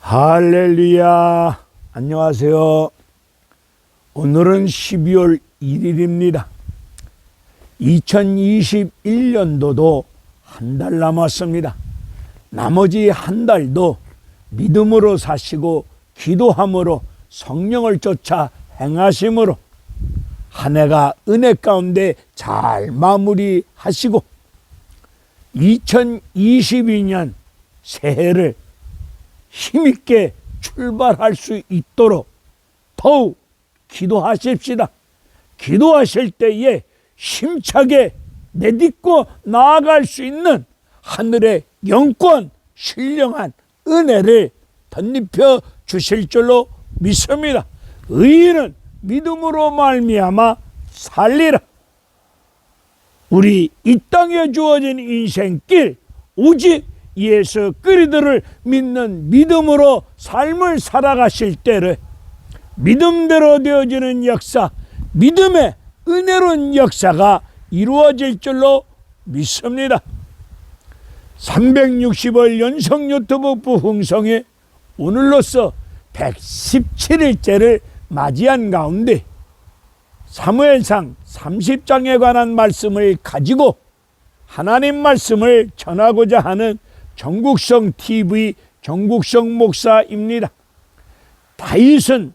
할렐루야. 안녕하세요. 오늘은 12월 1일입니다. 2021년도도 한 달 남았습니다. 나머지 한 달도 믿음으로 사시고 기도함으로 성령을 쫓아 행하심으로 한 해가 은혜 가운데 잘 마무리하시고 2022년 새해를 힘있게 출발할 수 있도록 더욱 기도하십시다. 기도하실 때에 힘차게 내딛고 나아갈 수 있는 하늘의 영권 신령한 은혜를 덧입혀 주실 줄로 믿습니다. 의인은 믿음으로 말미암아 살리라. 우리 이 땅에 주어진 인생길 오직 예수 그리스도를 믿는 믿음으로 삶을 살아가실 때를 믿음대로 되어지는 역사, 믿음의 은혜로운 역사가 이루어질 줄로 믿습니다. 360월 연속 유튜브 부흥성에 오늘로써 117일째를 맞이한 가운데 사무엘상 30장에 관한 말씀을 가지고 하나님 말씀을 전하고자 하는 정국성 TV 정국성 목사입니다. 다윗은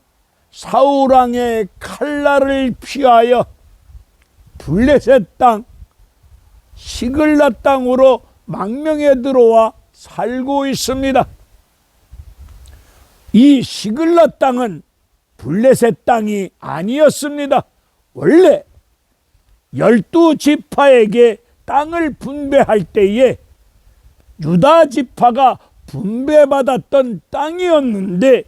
사울왕의 칼날을 피하여 블레셋 땅 시글락 땅으로 망명에 들어와 살고 있습니다. 이 시글락 땅은 블레셋 땅이 아니었습니다. 원래 12지파에게 땅을 분배할 때에 유다 지파가 분배받았던 땅이었는데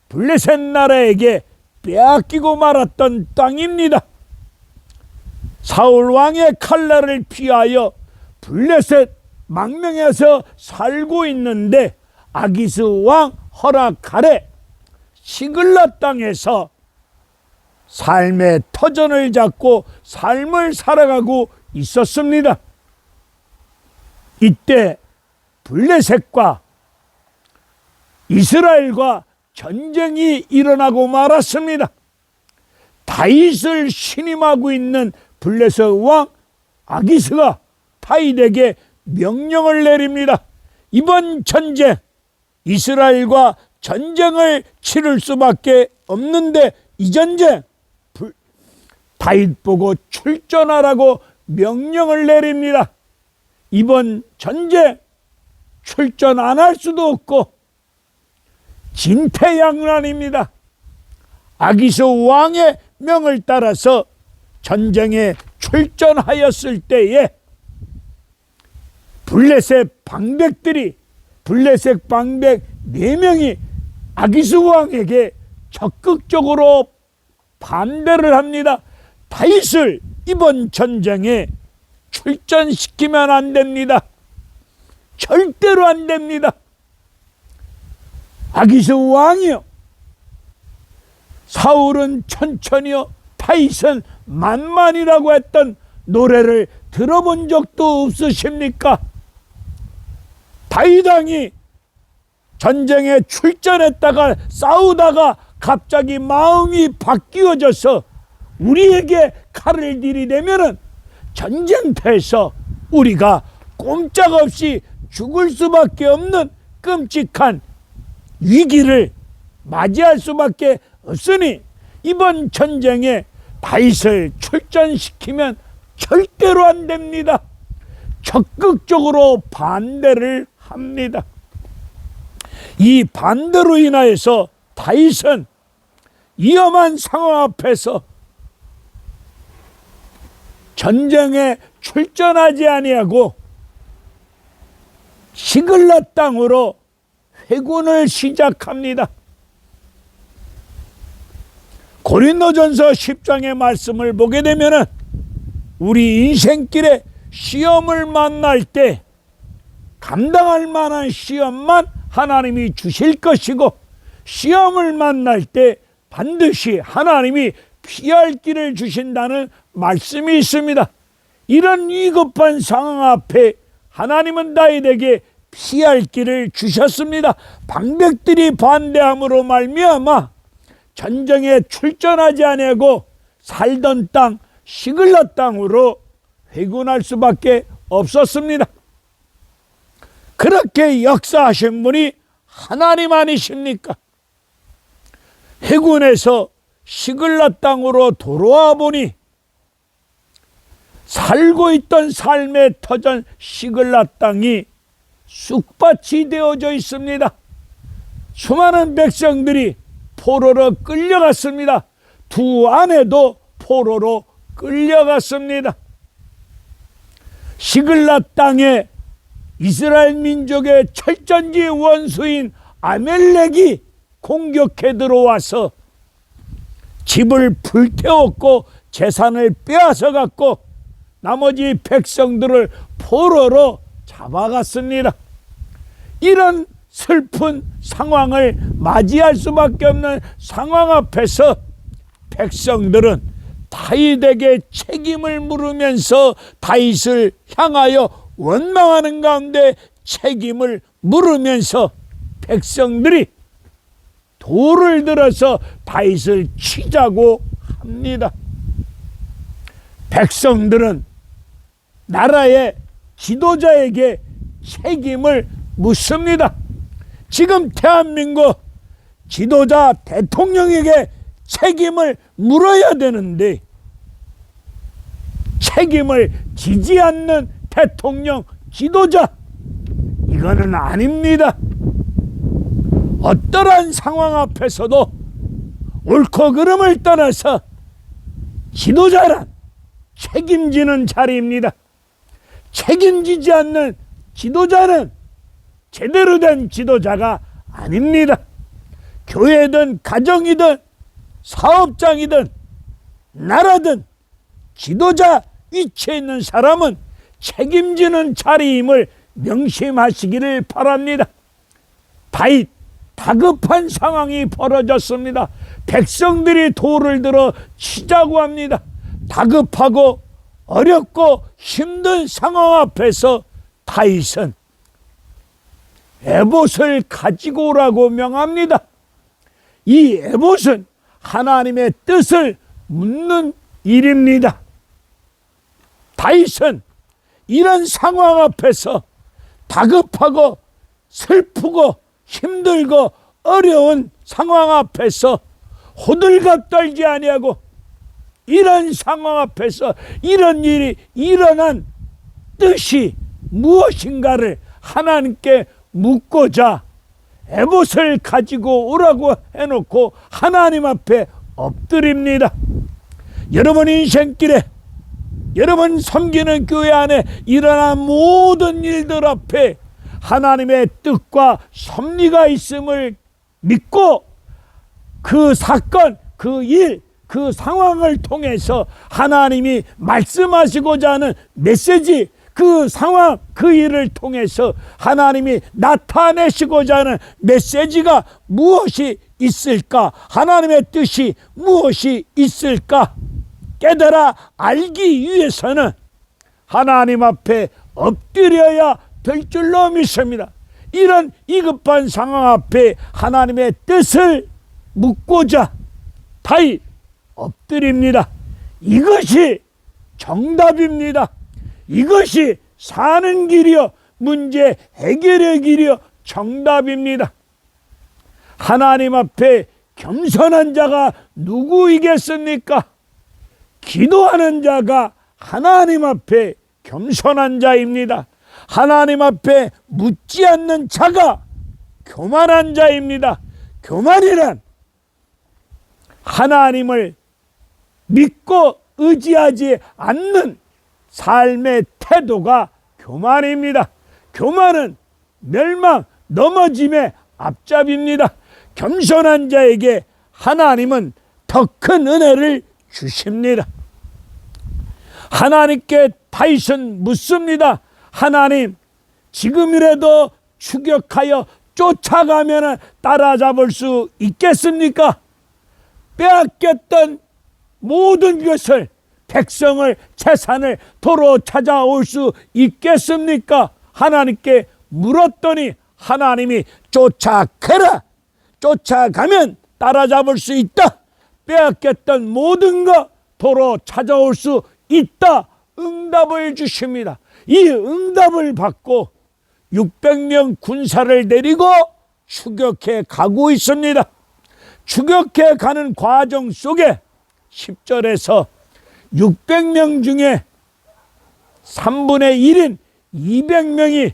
블레셋 나라에게 빼앗기고 말았던 땅입니다. 사울 왕의 칼날을 피하여 블레셋 망명에서 살고 있는데 아기스 왕 허락 아래 시글락 땅에서 삶의 터전을 잡고 삶을 살아가고 있었습니다. 이때 블레셋과 이스라엘과 전쟁이 일어나고 말았습니다. 다윗을 신임하고 있는 블레셋 왕 아기스가 다윗에게 명령을 내립니다. 이번 전쟁 이스라엘과 전쟁을 치를 수밖에 없는데 이 전쟁 다윗 보고 출전하라고 명령을 내립니다. 이번 전쟁 출전 안 할 수도 없고 진퇴양난입니다. 아기스 왕의 명을 따라서 전쟁에 출전하였을 때에 블레셋 방백들이 블레셋 방백 4명이 아기스 왕에게 적극적으로 반대를 합니다. 다윗을 이번 전쟁에 출전시키면 안 됩니다. 절대로 안 됩니다. 아기스 왕이요, 사울은 천천히요, 다윗은 만만이라고 했던 노래를 들어본 적도 없으십니까? 다윗 왕이 전쟁에 출전했다가 싸우다가 갑자기 마음이 바뀌어져서 우리에게 칼을 들이대면은 전쟁터에서 우리가 꼼짝없이 죽을 수밖에 없는 끔찍한 위기를 맞이할 수밖에 없으니 이번 전쟁에 다윗을 출전시키면 절대로 안 됩니다. 적극적으로 반대를 합니다. 이 반대로 인하여서 다윗은 위험한 상황 앞에서 전쟁에 출전하지 아니하고 시글락 땅으로 회군을 시작합니다. 고린도전서 10장의 말씀을 보게 되면 우리 인생길에 시험을 만날 때 감당할 만한 시험만 하나님이 주실 것이고 시험을 만날 때 반드시 하나님이 피할 길을 주신다는 말씀이 있습니다. 이런 위급한 상황 앞에 하나님은 다윗에게 피할 길을 주셨습니다. 방백들이 반대함으로 말미암아 전쟁에 출전하지 아니하고 살던 땅 시글라 땅으로 회군할 수밖에 없었습니다. 그렇게 역사하신 분이 하나님 아니십니까? 회군에서 시글라 땅으로 돌아와 보니 살고 있던 삶의 터전 시글라 땅이 쑥밭이 되어져 있습니다. 수많은 백성들이 포로로 끌려갔습니다. 두 아내도 포로로 끌려갔습니다. 시글라 땅에 이스라엘 민족의 철전지 원수인 아멜렉이 공격해 들어와서 집을 불태웠고 재산을 빼앗아 갔고 나머지 백성들을 포로로 잡아갔습니다. 이런 슬픈 상황을 맞이할 수밖에 없는 상황 앞에서 백성들은 다윗에게 책임을 물으면서 다윗을 향하여 원망하는 가운데 책임을 물으면서 백성들이 돌을 들어서 다윗을 치자고 합니다. 백성들은 나라의 지도자에게 책임을 묻습니다. 지금 대한민국 지도자 대통령에게 책임을 물어야 되는데 책임을 지지 않는 대통령 지도자, 이거는 아닙니다. 어떠한 상황 앞에서도 옳고 그름을 떠나서 지도자란 책임지는 자리입니다. 책임지지 않는 지도자는 제대로 된 지도자가 아닙니다. 교회든 가정이든 사업장이든 나라든 지도자 위치에 있는 사람은 책임지는 자리임을 명심하시기를 바랍니다. 다윗 다급한 상황이 벌어졌습니다. 백성들이 돌을 들어 치자고 합니다. 다급하고 어렵고 힘든 상황 앞에서 다윗은 에봇을 가지고 오라고 명합니다. 이 에봇은 하나님의 뜻을 묻는 일입니다. 다윗은 이런 상황 앞에서 다급하고 슬프고 힘들고 어려운 상황 앞에서 호들갑 떨지 아니하고 이런 상황 앞에서 이런 일이 일어난 뜻이 무엇인가를 하나님께 묻고자 에봇을 가지고 오라고 해놓고 하나님 앞에 엎드립니다. 여러분 인생길에 여러분 섬기는 교회 안에 일어난 모든 일들 앞에 하나님의 뜻과 섭리가 있음을 믿고 그 사건, 그 일, 그 상황을 통해서 하나님이 말씀하시고자 하는 메시지, 그 상황, 그 일을 통해서 하나님이 나타내시고자 하는 메시지가 무엇이 있을까? 하나님의 뜻이 무엇이 있을까? 깨달아 알기 위해서는 하나님 앞에 엎드려야 될 줄로 믿습니다. 이런 위급한 상황 앞에 하나님의 뜻을 묻고자 다윗 엎드립니다. 이것이 정답입니다. 이것이 사는 길이요 문제 해결의 길이요 정답입니다. 하나님 앞에 겸손한 자가 누구이겠습니까? 기도하는 자가 하나님 앞에 겸손한 자입니다. 하나님 앞에 묻지 않는 자가 교만한 자입니다. 교만이란 하나님을 믿고 의지하지 않는 삶의 태도가 교만입니다. 교만은 멸망, 넘어짐의 앞잡이입니다. 겸손한 자에게 하나님은 더 큰 은혜를 주십니다. 하나님께 다윗은 묻습니다. 하나님, 지금이라도 추격하여 쫓아가면 따라잡을 수 있겠습니까? 빼앗겼던 모든 것을, 백성을, 재산을 도로 찾아올 수 있겠습니까? 하나님께 물었더니 하나님이 쫓아가라. 쫓아가면 따라잡을 수 있다. 빼앗겼던 모든 것 도로 찾아올 수 있다. 응답을 주십니다. 이 응답을 받고 600명 군사를 데리고 추격해 가고 있습니다. 추격해 가는 과정 속에 10절에서 600명 중에 3분의 1인 200명이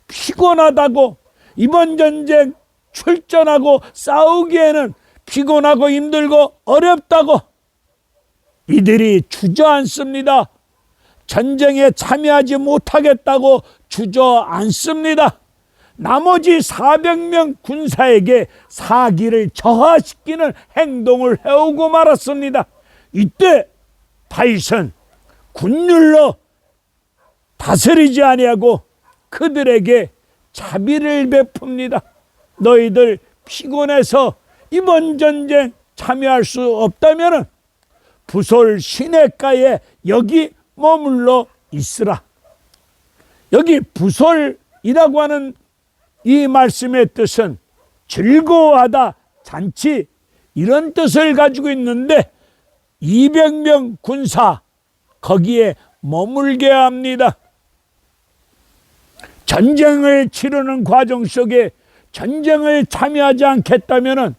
피곤하다고, 이번 전쟁 출전하고 싸우기에는 피곤하고 힘들고 어렵다고 이들이 주저앉습니다. 전쟁에 참여하지 못하겠다고 주저앉습니다. 나머지 400명 군사에게 사기를 저하시키는 행동을 해오고 말았습니다. 이때 다윗은 군율로 다스리지 아니하고 그들에게 자비를 베풉니다. 너희들 피곤해서 이번 전쟁 참여할 수 없다면 부솔 시냇가에 여기 머물러 있으라. 여기 부솔이라고 하는 이 말씀의 뜻은 즐거워하다, 잔치, 이런 뜻을 가지고 있는데 200명 군사 거기에 머물게 합니다. 전쟁을 치르는 과정 속에 전쟁을 참여하지 않겠다면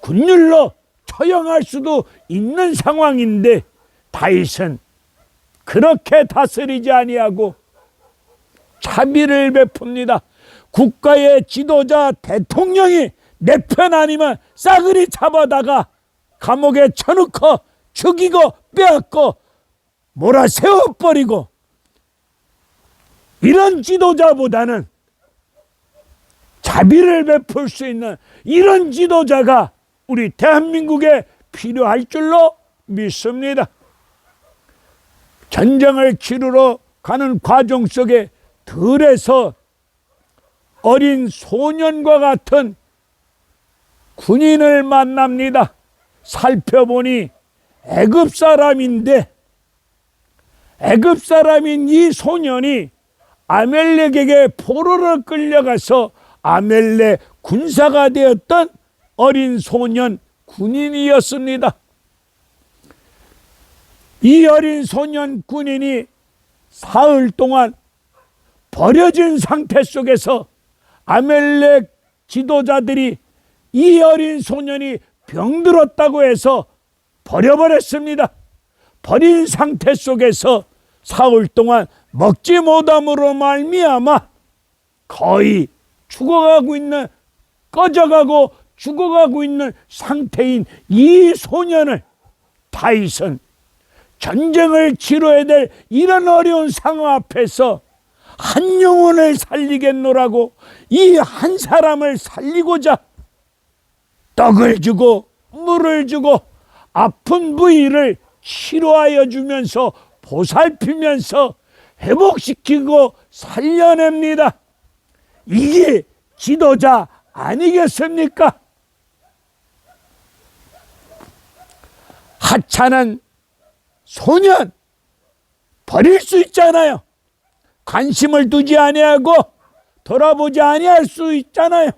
군율로 처형할 수도 있는 상황인데 다윗은 그렇게 다스리지 아니하고 자비를 베풉니다. 국가의 지도자 대통령이 내 편 아니면 싸그리 잡아다가 감옥에 쳐넣고 죽이고 빼앗고 몰아세워버리고, 이런 지도자보다는 자비를 베풀 수 있는 이런 지도자가 우리 대한민국에 필요할 줄로 믿습니다. 전쟁을 치르러 가는 과정 속에 들에서 어린 소년과 같은 군인을 만납니다. 살펴보니 애굽 사람인데, 애굽 사람인 이 소년이 아멜렉에게 포로로 끌려가서 아멜렉 군사가 되었던 어린 소년 군인이었습니다. 이 어린 소년 군인이 사흘 동안 버려진 상태 속에서 아멜렉 지도자들이 이 어린 소년이 병들었다고 해서 버려버렸습니다. 버린 상태 속에서 사흘 동안 먹지 못함으로 말미암아 거의 죽어가고 있는, 꺼져가고 죽어가고 있는 상태인 이 소년을 다윗은 전쟁을 치러야 될 이런 어려운 상황 앞에서 한 영혼을 살리겠노라고 이 한 사람을 살리고자 떡을 주고 물을 주고 아픈 부위를 치료하여 주면서 보살피면서 회복시키고 살려냅니다. 이게 지도자 아니겠습니까? 하찮은 소년 버릴 수 있잖아요. 관심을 두지 아니하고 돌아보지 아니할 수 있잖아요.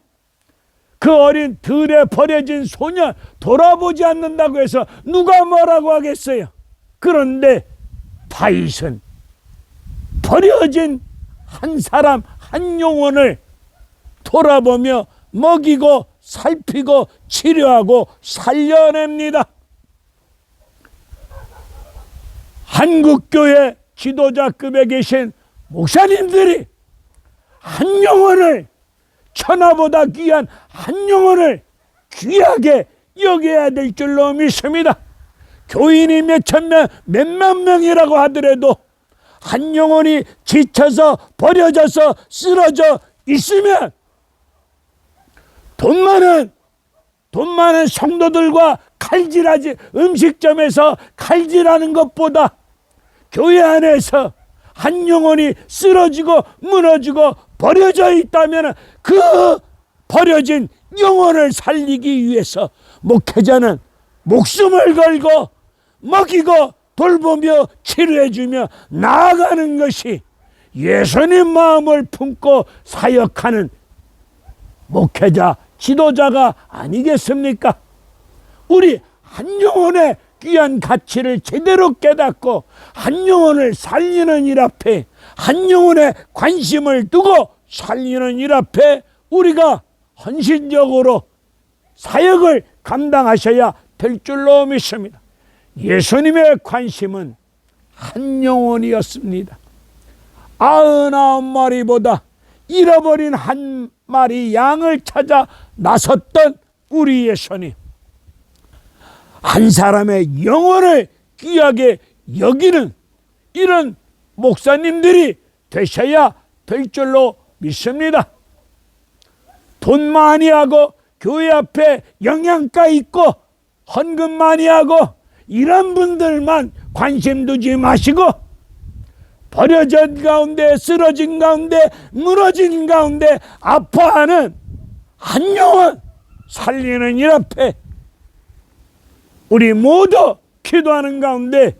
그 어린 들에 버려진 소년 돌아보지 않는다고 해서 누가 뭐라고 하겠어요? 그런데 다윗은 버려진 한 사람 한 영혼을 돌아보며 먹이고 살피고 치료하고 살려냅니다. 한국교회 지도자급에 계신 목사님들이 한 영혼을, 천하보다 귀한 한 영혼을 귀하게 여겨야 될 줄로 믿습니다. 교인이 몇천 명, 몇만 명이라고 하더라도 한 영혼이 지쳐서 버려져서 쓰러져 있으면 돈 많은 성도들과 칼질하지, 음식점에서 칼질하는 것보다 교회 안에서 한 영혼이 쓰러지고 무너지고 버려져 있다면 그 버려진 영혼을 살리기 위해서 목회자는 목숨을 걸고 먹이고 돌보며 치료해주며 나아가는 것이 예수님 마음을 품고 사역하는 목회자, 지도자가 아니겠습니까? 우리 한 영혼의 귀한 가치를 제대로 깨닫고 한 영혼을 살리는 일 앞에, 한 영혼의 관심을 두고 살리는 일 앞에 우리가 헌신적으로 사역을 감당하셔야 될 줄로 믿습니다. 예수님의 관심은 한 영혼이었습니다. 99마리보다 잃어버린 한 마리 양을 찾아 나섰던 우리 예수님, 한 사람의 영혼을 귀하게 여기는 이런 목사님들이 되셔야 될 줄로 믿습니다. 돈 많이 하고 교회 앞에 영양가 있고 헌금 많이 하고 이런 분들만 관심 두지 마시고, 버려진 가운데, 쓰러진 가운데, 무너진 가운데 아파하는 한 영혼 살리는 일 앞에 우리 모두 기도하는 가운데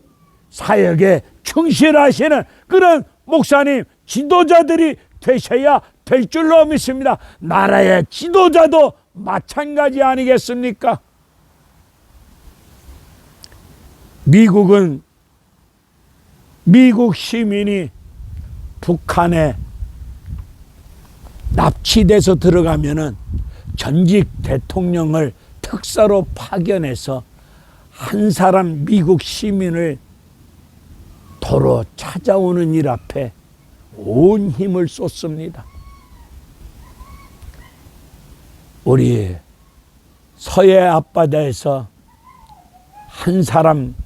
사역에 충실하시는 그런 목사님, 지도자들이 되셔야 될 줄로 믿습니다. 나라의 지도자도 마찬가지 아니겠습니까? 미국 시민이 북한에 납치돼서 들어가면은 전직 대통령을 특사로 파견해서 한 사람 미국 시민을 도로 찾아오는 일 앞에 온 힘을 쏟습니다. 우리 서해 앞바다에서 한 사람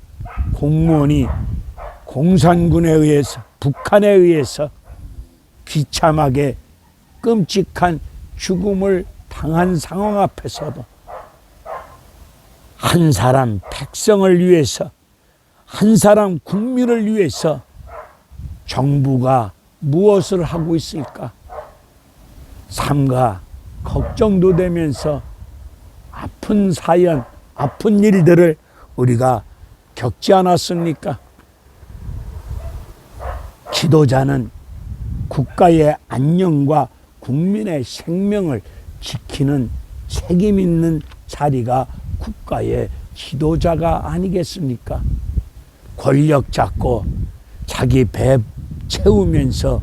공무원이 공산군에 의해서, 북한에 의해서 비참하게 끔찍한 죽음을 당한 상황 앞에서도 한 사람 백성을 위해서, 한 사람 국민을 위해서 정부가 무엇을 하고 있을까? 삼가 걱정도 되면서 아픈 사연, 아픈 일들을 우리가 겪지 않았습니까? 지도자는 국가의 안녕과 국민의 생명을 지키는 책임 있는 자리가 국가의 지도자가 아니겠습니까? 권력 잡고 자기 배 채우면서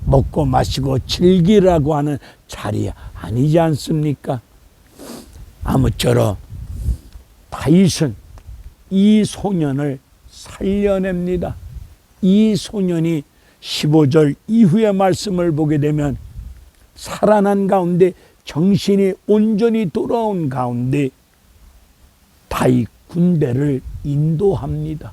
먹고 마시고 즐기라고 하는 자리 아니지 않습니까? 아무쪼록 다윗은 이 소년을 살려냅니다. 이 소년이 15절 이후의 말씀을 보게 되면 살아난 가운데, 정신이 온전히 돌아온 가운데 다윗 군대를 인도합니다.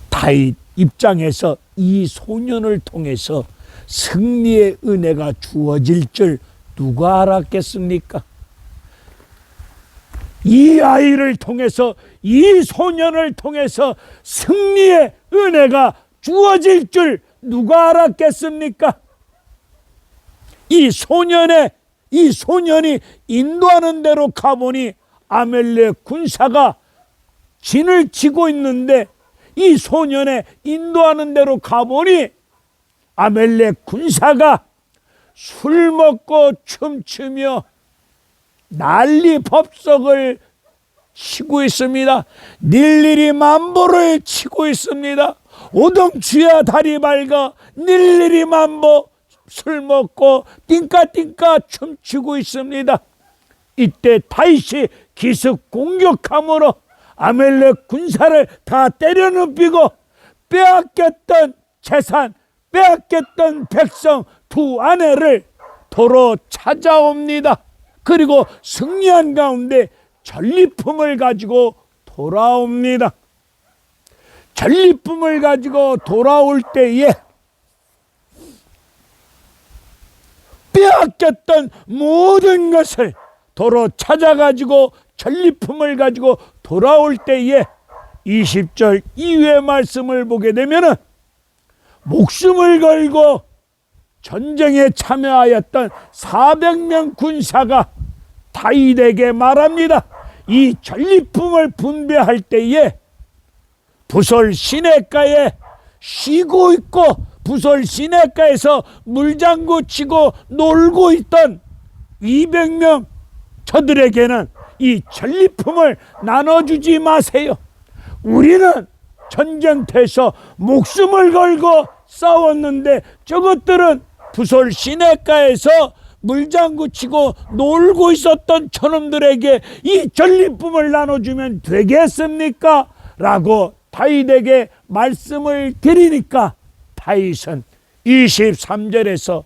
다윗 입장에서 이 소년을 통해서 승리의 은혜가 주어질 줄 누가 알았겠습니까? 이 아이를 통해서, 이 소년을 통해서 승리의 은혜가 주어질 줄 누가 알았겠습니까? 이 소년이 인도하는 대로 가보니 아멜렉 군사가 진을 치고 있는데, 이 소년의 인도하는 대로 가보니 아멜렉 군사가 술 먹고 춤추며 난리 법석을 치고 있습니다. 일일이 만보를 치고 있습니다. 오동주야 다리 밝아 일일이 만보, 술 먹고 띵까띵까 춤추고 있습니다. 이때 다윗이 기습 공격함으로 아멜렉 군사를 다 때려눕히고 빼앗겼던 재산, 빼앗겼던 백성 두 아내를 도로 찾아옵니다. 그리고 승리한 가운데 전리품을 가지고 돌아옵니다. 전리품을 가지고 돌아올 때에 빼앗겼던 모든 것을 도로 찾아가지고 전리품을 가지고 돌아올 때에 20절 이후의 말씀을 보게 되면 목숨을 걸고 전쟁에 참여하였던 400명 군사가 다윗에게 말합니다. 이 전리품을 분배할 때에 부설 시냇가에 쉬고 있고 부솔 시내가에서 물장구 치고 놀고 있던 200명 저들에게는 이 전리품을 나눠주지 마세요. 우리는 전쟁터에서 목숨을 걸고 싸웠는데 저것들은 부솔 시내가에서 물장구 치고 놀고 있었던 저놈들에게 이 전리품을 나눠주면 되겠습니까? 라고 다윗에게 말씀을 드리니까 다윗은 23절에서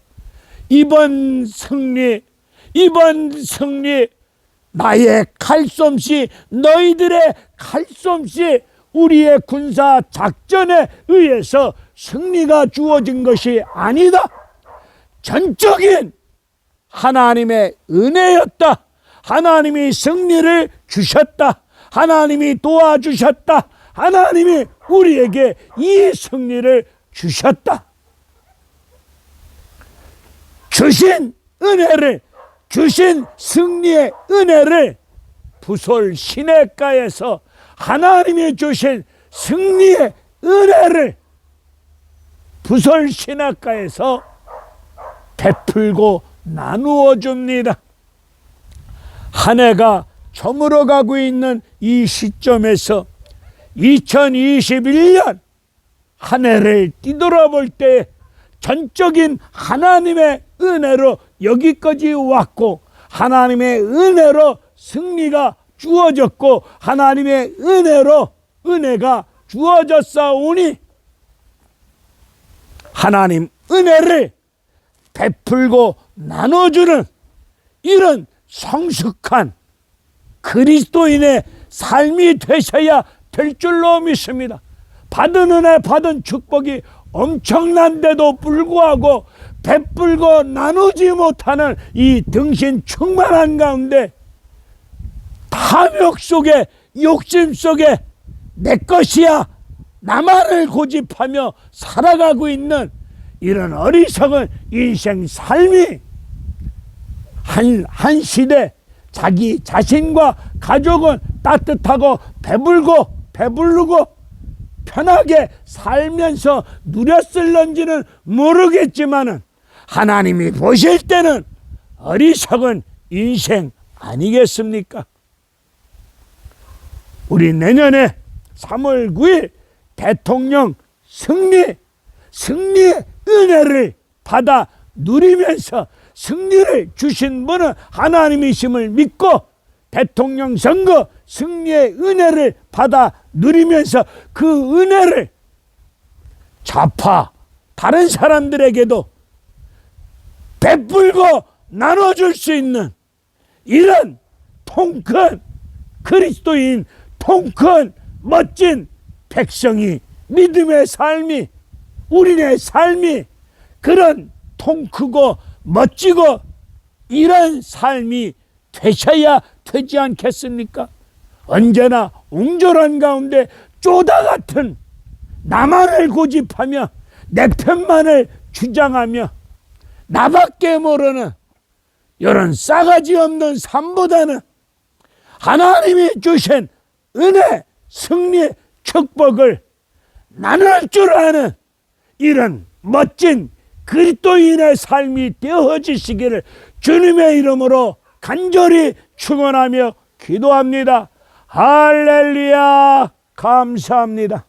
이번 승리 나의 칼솜씨 너희들의 칼솜씨 우리의 군사 작전에 의해서 승리가 주어진 것이 아니다. 전적인 하나님의 은혜였다. 하나님이 승리를 주셨다. 하나님이 도와주셨다. 하나님이 우리에게 이 승리를 주셨다. 주신 은혜를, 주신 승리의 은혜를 부솔 시내가에서 하나님이 주신 승리의 은혜를 부솔 시내가에서 베풀고 나누어 줍니다. 한 해가 저물어가고 있는 이 시점에서 2021년 한 해를 뒤돌아볼 때 전적인 하나님의 은혜로 여기까지 왔고 하나님의 은혜로 승리가 주어졌고 하나님의 은혜로 은혜가 주어졌사오니 하나님 은혜를 베풀고 나눠주는 이런 성숙한 그리스도인의 삶이 되셔야 될 줄로 믿습니다. 받은 은혜 받은 축복이 엄청난데도 불구하고 베풀고 나누지 못하는 이 등신 충만한 가운데 탐욕 속에 욕심 속에 내 것이야 나만을 고집하며 살아가고 있는 이런 어리석은 인생 삶이 한 시대 자기 자신과 가족은 따뜻하고 배부르고 편하게 살면서 누렸을런지는 모르겠지만은 하나님이 보실 때는 어리석은 인생 아니겠습니까? 우리 내년에 3월 9일 대통령 승리의 은혜를 받아 누리면서 승리를 주신 분은 하나님이심을 믿고 대통령 선거 승리의 은혜를 받아 누리면서 그 은혜를 좌파 다른 사람들에게도 베풀고 나눠줄 수 있는 이런 통큰 그리스도인 통큰 멋진 백성이 믿음의 삶이 우리네 삶이 그런 통크고 멋지고 이런 삶이 되셔야 되지 않겠습니까? 언제나 옹졸한 가운데 쪼다 같은 나만을 고집하며 내 편만을 주장하며 나밖에 모르는 이런 싸가지 없는 삶보다는 하나님이 주신 은혜, 승리, 축복을 나눌 줄 아는 이런 멋진 그리스도인의 삶이 되어지시기를 주님의 이름으로 간절히 축원하며 기도합니다. 할렐루야. 감사합니다.